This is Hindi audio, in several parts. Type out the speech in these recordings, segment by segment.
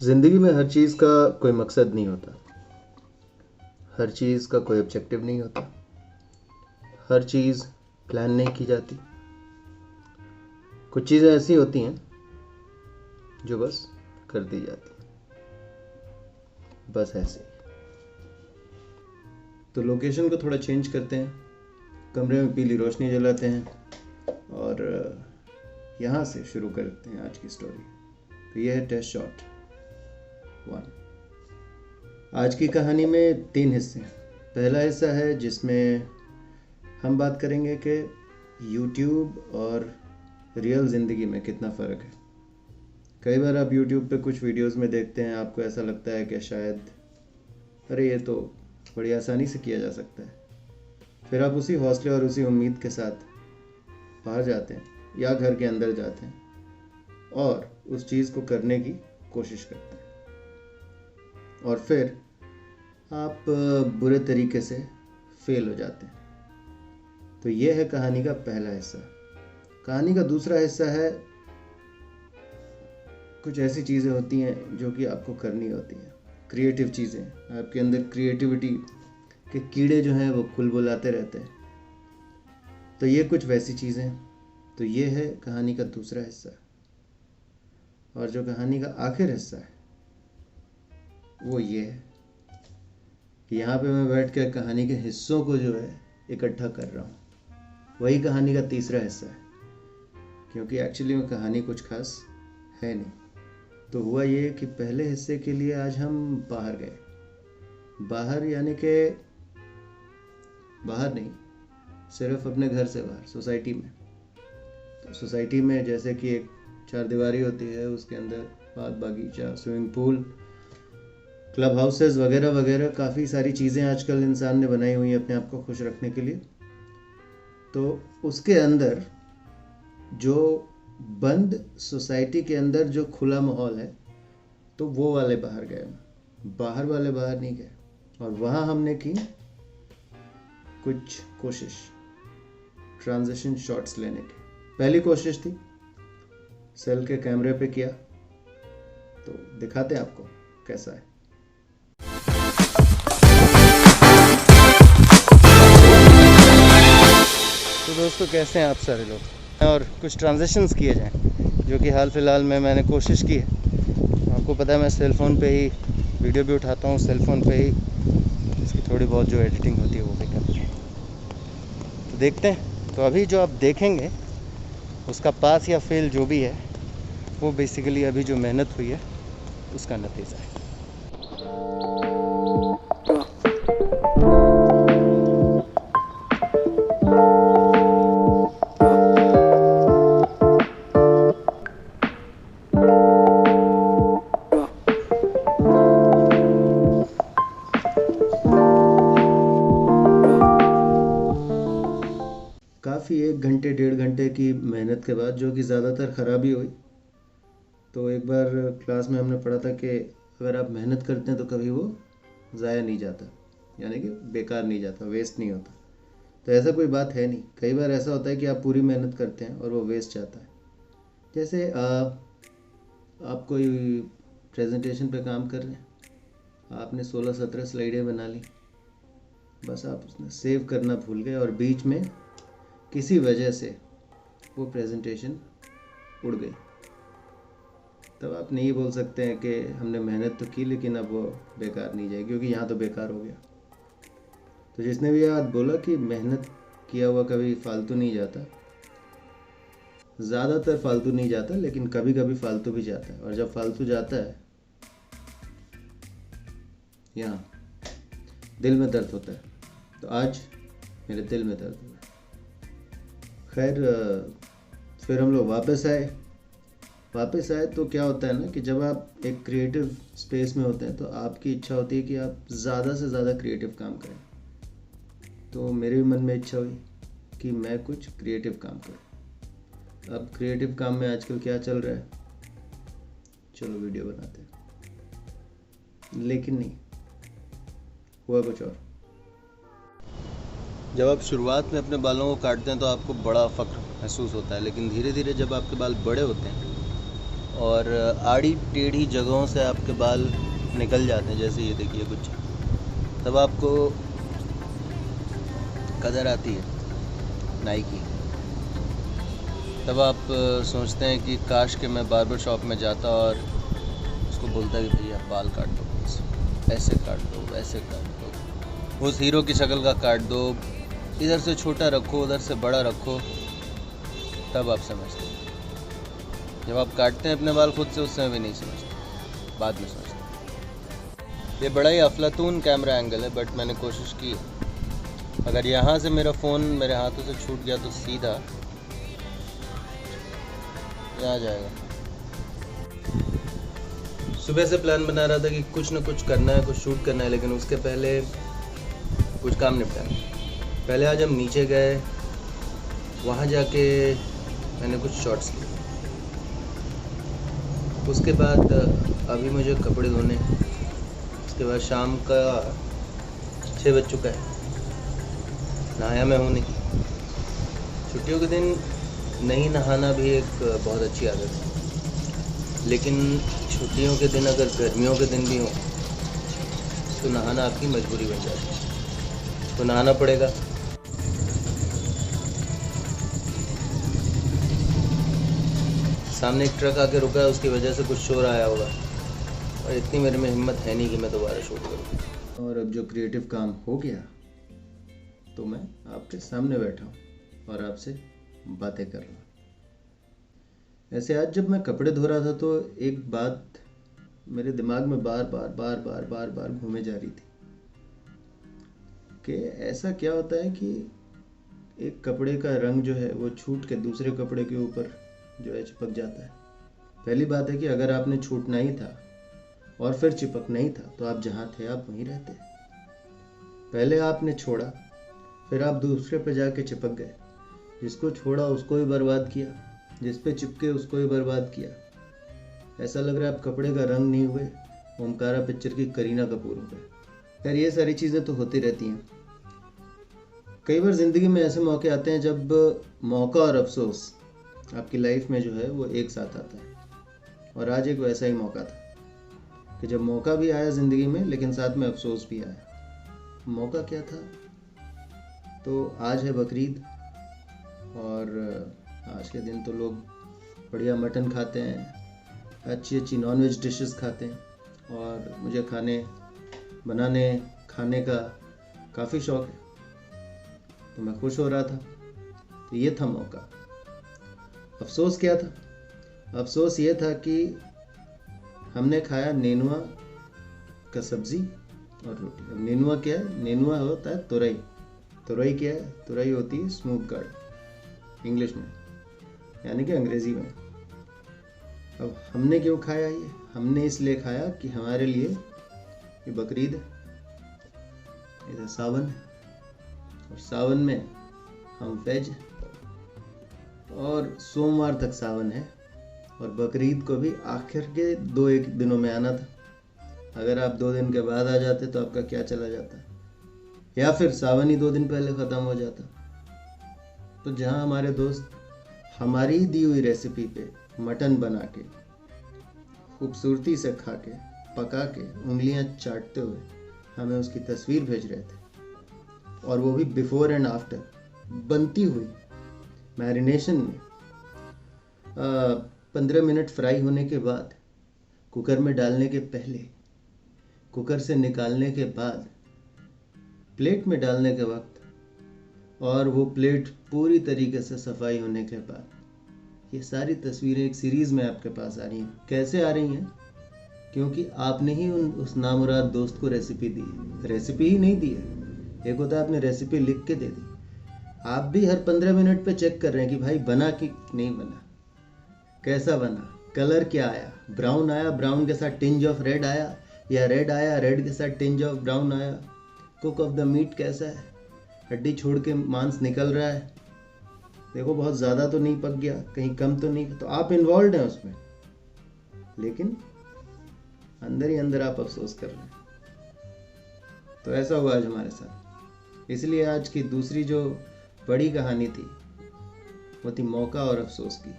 ज़िंदगी में हर चीज़ का कोई मकसद नहीं होता, हर चीज़ का कोई ऑब्जेक्टिव नहीं होता, हर चीज़ प्लान नहीं की जाती। कुछ चीज़ें ऐसी होती हैं जो बस कर दी जाती हैं, बस ऐसे। तो लोकेशन को थोड़ा चेंज करते हैं, कमरे में पीली रोशनी जलाते हैं और यहाँ से शुरू करते हैं आज की स्टोरी। तो यह है टेस्ट शॉट 1। आज की कहानी में 3 हिस्से हैं। पहला हिस्सा है जिसमें हम बात करेंगे कि YouTube और रियल ज़िंदगी में कितना फ़र्क है। कई बार आप YouTube पे कुछ वीडियोस में देखते हैं, आपको ऐसा लगता है कि शायद अरे ये तो बड़ी आसानी से किया जा सकता है। फिर आप उसी हौसले और उसी उम्मीद के साथ बाहर जाते हैं या घर के अंदर जाते हैं और उस चीज़ को करने की कोशिश करते हैं और फिर आप बुरे तरीके से फेल हो जाते हैं। तो ये है कहानी का पहला हिस्सा। कहानी का दूसरा हिस्सा है कुछ ऐसी चीज़ें होती हैं जो कि आपको करनी होती हैं, क्रिएटिव चीज़ें। आपके अंदर क्रिएटिविटी के कीड़े जो हैं वो कुलबुलाते रहते हैं। तो ये कुछ वैसी चीज़ें हैं। तो ये है कहानी का दूसरा हिस्सा। और जो कहानी का आखिर हिस्सा है वो ये है कि यहाँ पे मैं बैठ कर कहानी के हिस्सों को जो है इकट्ठा कर रहा हूँ। वही कहानी का तीसरा हिस्सा है, क्योंकि एक्चुअली में कहानी कुछ खास है नहीं। तो हुआ ये कि पहले हिस्से के लिए आज हम बाहर गए। बाहर यानी कि बाहर नहीं, सिर्फ अपने घर से बाहर, सोसाइटी में। तो सोसाइटी में जैसे कि एक 4 दीवारी होती है, उसके अंदर बाग बागीचा, स्विमिंग पूल, क्लब हाउसेस वगैरह वगैरह काफ़ी सारी चीज़ें आजकल इंसान ने बनाई हुई हैं अपने आप को खुश रखने के लिए। तो उसके अंदर जो बंद सोसाइटी के अंदर जो खुला माहौल है, तो वो वाले बाहर गए। बाहर वाले बाहर नहीं गए। और वहाँ हमने की कुछ कोशिश ट्रांजिशन शॉट्स लेने की। पहली कोशिश थी सेल के कैमरे पे किया। तो दिखाते हैं आपको कैसा है। तो दोस्तों कैसे हैं आप सारे लोग। और कुछ ट्रांजिशंस किए जाएं जो कि हाल फिलहाल में मैंने कोशिश की है। आपको पता है मैं सेल फ़ोन पे ही वीडियो भी उठाता हूँ, सेल फ़ोन पे ही इसकी थोड़ी बहुत जो एडिटिंग होती है वो भी करते हैं। तो देखते हैं। तो अभी जो आप देखेंगे उसका पास या फेल जो भी है वो बेसिकली अभी जो मेहनत हुई है उसका नतीजा है। काफ़ी 1 घंटे 1.5 घंटे की मेहनत के बाद, जो कि ज़्यादातर ख़राबी हुई। तो एक बार क्लास में हमने पढ़ा था कि अगर आप मेहनत करते हैं तो कभी वो ज़ाया नहीं जाता, यानी कि बेकार नहीं जाता, वेस्ट नहीं होता। तो ऐसा कोई बात है नहीं। कई बार ऐसा होता है कि आप पूरी मेहनत करते हैं और वो वेस्ट जाता है। जैसे आप कोई प्रेजेंटेशन पे काम कर रहे हैं, आपने 16-17 स्लाइडें बना ली, बस आप उसमें सेव करना भूल गए और बीच में किसी वजह से वो प्रेजेंटेशन उड़ गई। तब आप नहीं बोल सकते हैं कि हमने मेहनत तो की लेकिन अब वो बेकार नहीं जाएगी, क्योंकि यहाँ तो बेकार हो गया। तो जिसने भी याद बोला कि मेहनत किया हुआ कभी फालतू नहीं जाता, ज़्यादातर फालतू नहीं जाता, लेकिन कभी कभी फालतू भी जाता है। और जब फालतू जाता है यहाँ दिल में दर्द होता है। तो आज मेरे दिल में दर्द हुआ। खैर, फिर हम लोग वापस आए तो क्या होता है ना कि जब आप एक क्रिएटिव स्पेस में होते हैं तो आपकी इच्छा होती है कि आप ज़्यादा से ज़्यादा क्रिएटिव काम करें। तो मेरे भी मन में इच्छा हुई कि मैं कुछ क्रिएटिव काम करूं। अब क्रिएटिव काम में आजकल क्या चल रहा है, चलो वीडियो बनाते हैं। लेकिन नहीं हुआ कुछ और। जब आप शुरुआत में अपने बालों को काटते हैं तो आपको बड़ा फ़ख्र महसूस होता है, लेकिन धीरे धीरे जब आपके बाल बड़े होते हैं और आड़ी टेढ़ी जगहों से आपके बाल निकल जाते हैं, जैसे ये देखिए कुछ, तब आपको कदर आती है नाई की। तब आप सोचते हैं कि काश कि मैं बार्बर शॉप में जाता और उसको बोलता कि भैया बाल काट दो, ऐसे काट दो, वैसे काट दो, उस हीरो की शक्ल का काट दो, इधर से छोटा रखो, उधर से बड़ा रखो। तब आप समझते हैं। जब आप काटते हैं अपने बाल खुद से, उस समय भी नहीं समझते, बाद में समझते। ये बड़ा ही अफलातून कैमरा एंगल है, बट मैंने कोशिश की। अगर यहाँ से मेरा फ़ोन मेरे हाथों से छूट गया तो सीधा यहाँ जाएगा। सुबह से प्लान बना रहा था कि कुछ ना कुछ करना है, कुछ शूट करना है, लेकिन उसके पहले कुछ काम निपटाना है। पहले आज हम नीचे गए, वहाँ जाके मैंने कुछ शॉट्स लिए। उसके बाद अभी मुझे कपड़े धोने, उसके बाद शाम का 6 बज चुका है, नहाया मैं हूँ नहीं। छुट्टियों के दिन नहीं नहाना भी एक बहुत अच्छी आदत है, लेकिन छुट्टियों के दिन अगर गर्मियों के दिन भी हो तो नहाना आपकी मजबूरी बन जाती है, तो नहाना पड़ेगा। सामने एक ट्रक आके रुका है, उसकी वजह से कुछ शोर आया होगा, और इतनी मेरे में हिम्मत है नहीं कि मैं दोबारा शूट करूँ। और अब जो क्रिएटिव काम हो गया तो मैं आपके सामने बैठा हूँ और आपसे बातें कर रहा हूँ। ऐसे आज जब मैं कपड़े धो रहा था तो एक बात मेरे दिमाग में बार बार घूमे जा रही थी कि ऐसा क्या होता है कि एक कपड़े का रंग जो है वो छूट के दूसरे कपड़े के ऊपर जो है चिपक जाता है। पहली बात है कि अगर आपने छूटना ही था और फिर चिपकना ही था तो आप जहाँ थे आप वहीं रहते। पहले आपने छोड़ा, फिर आप दूसरे पे जाके चिपक गए। जिसको छोड़ा उसको ही बर्बाद किया, जिस पे चिपके उसको ही बर्बाद किया। ऐसा लग रहा है आप कपड़े का रंग नहीं हुए, ओमकारा पिक्चर की करीना कपूर हो गए। यार ये सारी चीज़ें तो होती रहती हैं। कई बार ज़िंदगी में ऐसे मौके आते हैं जब मौका और अफसोस आपकी लाइफ में जो है वो एक साथ आता है, और आज एक वैसा ही मौका था कि जब मौका भी आया ज़िंदगी में लेकिन साथ में अफसोस भी आया। मौका क्या था? तो आज है बकरीद, और आज के दिन तो लोग बढ़िया मटन खाते हैं, अच्छी नॉनवेज डिशेस खाते हैं, और मुझे खाने का काफ़ी शौक़ है, तो मैं खुश हो रहा था। तो ये था मौका। अफसोस क्या था? अफसोस ये था कि हमने खाया नेनुआ का सब्ज़ी और रोटी। अब नेनुआ क्या है? नेनुआ होता है तुरई। तुरई क्या है? तुरई होती है स्मूथ गार्ड इंग्लिश में, यानी कि अंग्रेज़ी में। अब हमने क्यों खाया ये? हमने इसलिए खाया कि हमारे लिए ये बकरीद है, इधर सावन है, और सावन में हम वेज हैं, और सोमवार तक सावन है, और बकरीद को भी आखिर के 2-1 दिनों में आना था। अगर आप 2 दिन के बाद आ जाते तो आपका क्या चला जाता, या फिर सावन ही 2 दिन पहले ख़त्म हो जाता। तो जहाँ हमारे दोस्त हमारी ही दी हुई रेसिपी पे मटन बना के खूबसूरती से खा के पका के उंगलियां चाटते हुए हमें उसकी तस्वीर भेज रहे थे, और वो भी बिफोर एंड आफ्टर बनती हुई मैरिनेशन में 15 मिनट फ्राई होने के बाद, कुकर में डालने के पहले, कुकर से निकालने के बाद, प्लेट में डालने के वक्त, और वो प्लेट पूरी तरीके से सफाई होने के बाद, ये सारी तस्वीरें एक सीरीज़ में आपके पास आ रही हैं। कैसे आ रही हैं? क्योंकि आपने ही उस नामुराद दोस्त को रेसिपी दी है। रेसिपी ही नहीं दी है, एक होता है आपने रेसिपी लिख के दे दी। आप भी हर 15 मिनट पे चेक कर रहे हैं कि भाई बना कि नहीं बना, कैसा बना, कलर क्या आया, ब्राउन आया, ब्राउन के साथ टिंज ऑफ रेड आया, या रेड आया, रेड के साथ टिंज ऑफ ब्राउन आया। कुक ऑफ द मीट कैसा है, हड्डी छोड़ के मांस निकल रहा है, देखो बहुत ज़्यादा तो नहीं पक गया, कहीं कम तो नहीं। तो आप इन्वॉल्व हैं उसमें, लेकिन अंदर ही अंदर आप अफसोस कर रहे हैं। तो ऐसा हुआ आज हमारे साथ। इसलिए आज की दूसरी जो बड़ी कहानी थी वो थी मौका और अफसोस की।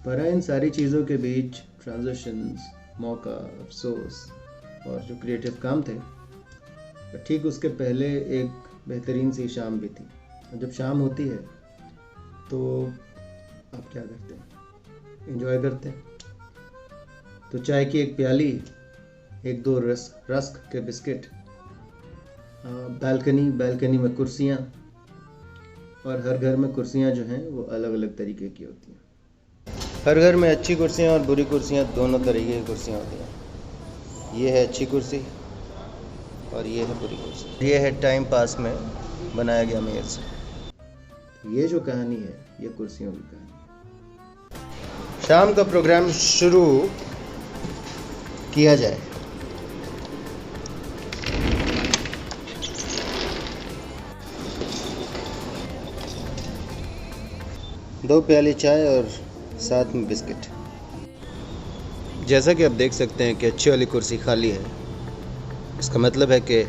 पर इन सारी चीज़ों के बीच ट्रांजिशंस, मौका, अफसोस और जो क्रिएटिव काम थे, ठीक उसके पहले एक बेहतरीन सी शाम भी थी। और जब शाम होती है तो आप क्या करते हैं? एंजॉय करते हैं। तो चाय की एक प्याली, एक दो रस्क के बिस्किट, बालकनी में कुर्सियाँ, और हर घर में कुर्सियाँ जो हैं वो अलग अलग तरीके की होती हैं। हर घर में अच्छी कुर्सियाँ और बुरी कुर्सियाँ दोनों तरीके की कुर्सियाँ होती हैं। ये है अच्छी कुर्सी और ये है बुरी कुर्सी। ये है टाइम पास में बनाया गया मेज से। ये जो कहानी है ये कुर्सियों की कहानी है। शाम का प्रोग्राम शुरू किया जाए। दो प्याली चाय और साथ में बिस्किट। जैसा कि आप देख सकते हैं कि अच्छी वाली कुर्सी खाली है। इसका मतलब है कि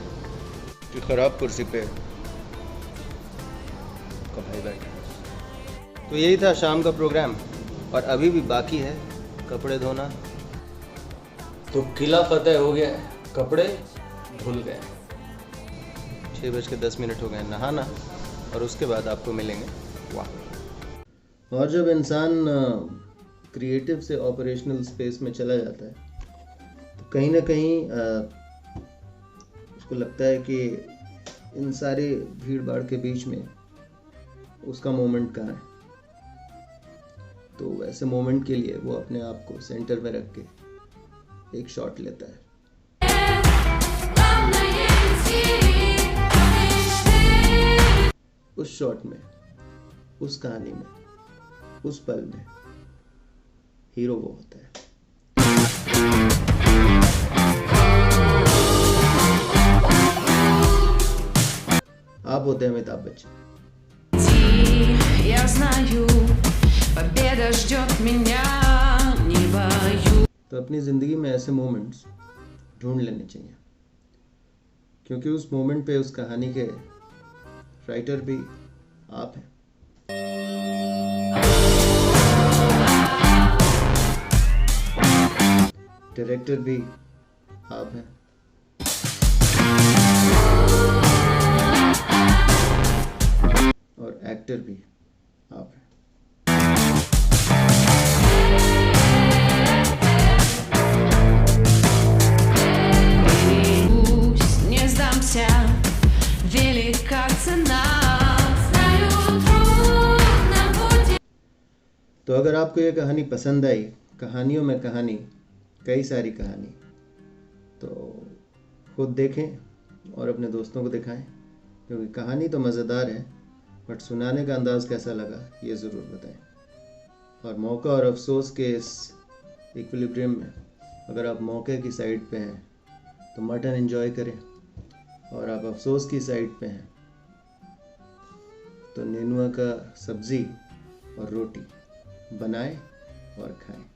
ख़राब कुर्सी पे भाई बैठा। तो यही था शाम का प्रोग्राम और अभी भी बाकी है कपड़े धोना। तो किला फतेह हो गया, कपड़े धुल गए। 6:10 हो गए नहाना और उसके बाद आपको मिलेंगे वाह। और जब इंसान क्रिएटिव से ऑपरेशनल स्पेस में चला जाता है तो कहीं ना कहीं उसको लगता है कि इन सारे भीड़ भाड़ के बीच में उसका मोमेंट कहाँ है। तो वैसे मोमेंट के लिए वो अपने आप को सेंटर में रख के एक शॉट लेता है। उस शॉट में, उस कहानी में, उस पल में हीरो वो होता है। आप होते हैं अमिताभ बच्चन। तो अपनी ज़िंदगी में ऐसे मोमेंट्स ढूंढ लेने चाहिए, क्योंकि उस मोमेंट पे उस कहानी के राइटर भी आप हैं। डायरेक्टर भी आप हैं। और एक्टर भी आप हैं। तो अगर आपको ये कहानी पसंद आई, कहानियों में कहानी, कई सारी कहानी, तो खुद देखें और अपने दोस्तों को दिखाएं, क्योंकि कहानी तो मज़ेदार है बट सुनाने का अंदाज़ कैसा लगा ये ज़रूर बताएं। और मौका और अफसोस के इस इक्विलिब्रियम में अगर आप मौके की साइड पे हैं तो मटन एंजॉय करें, और आप अफसोस की साइड पे हैं तो नेनुआ का सब्ज़ी और रोटी बनाएं और खाएं।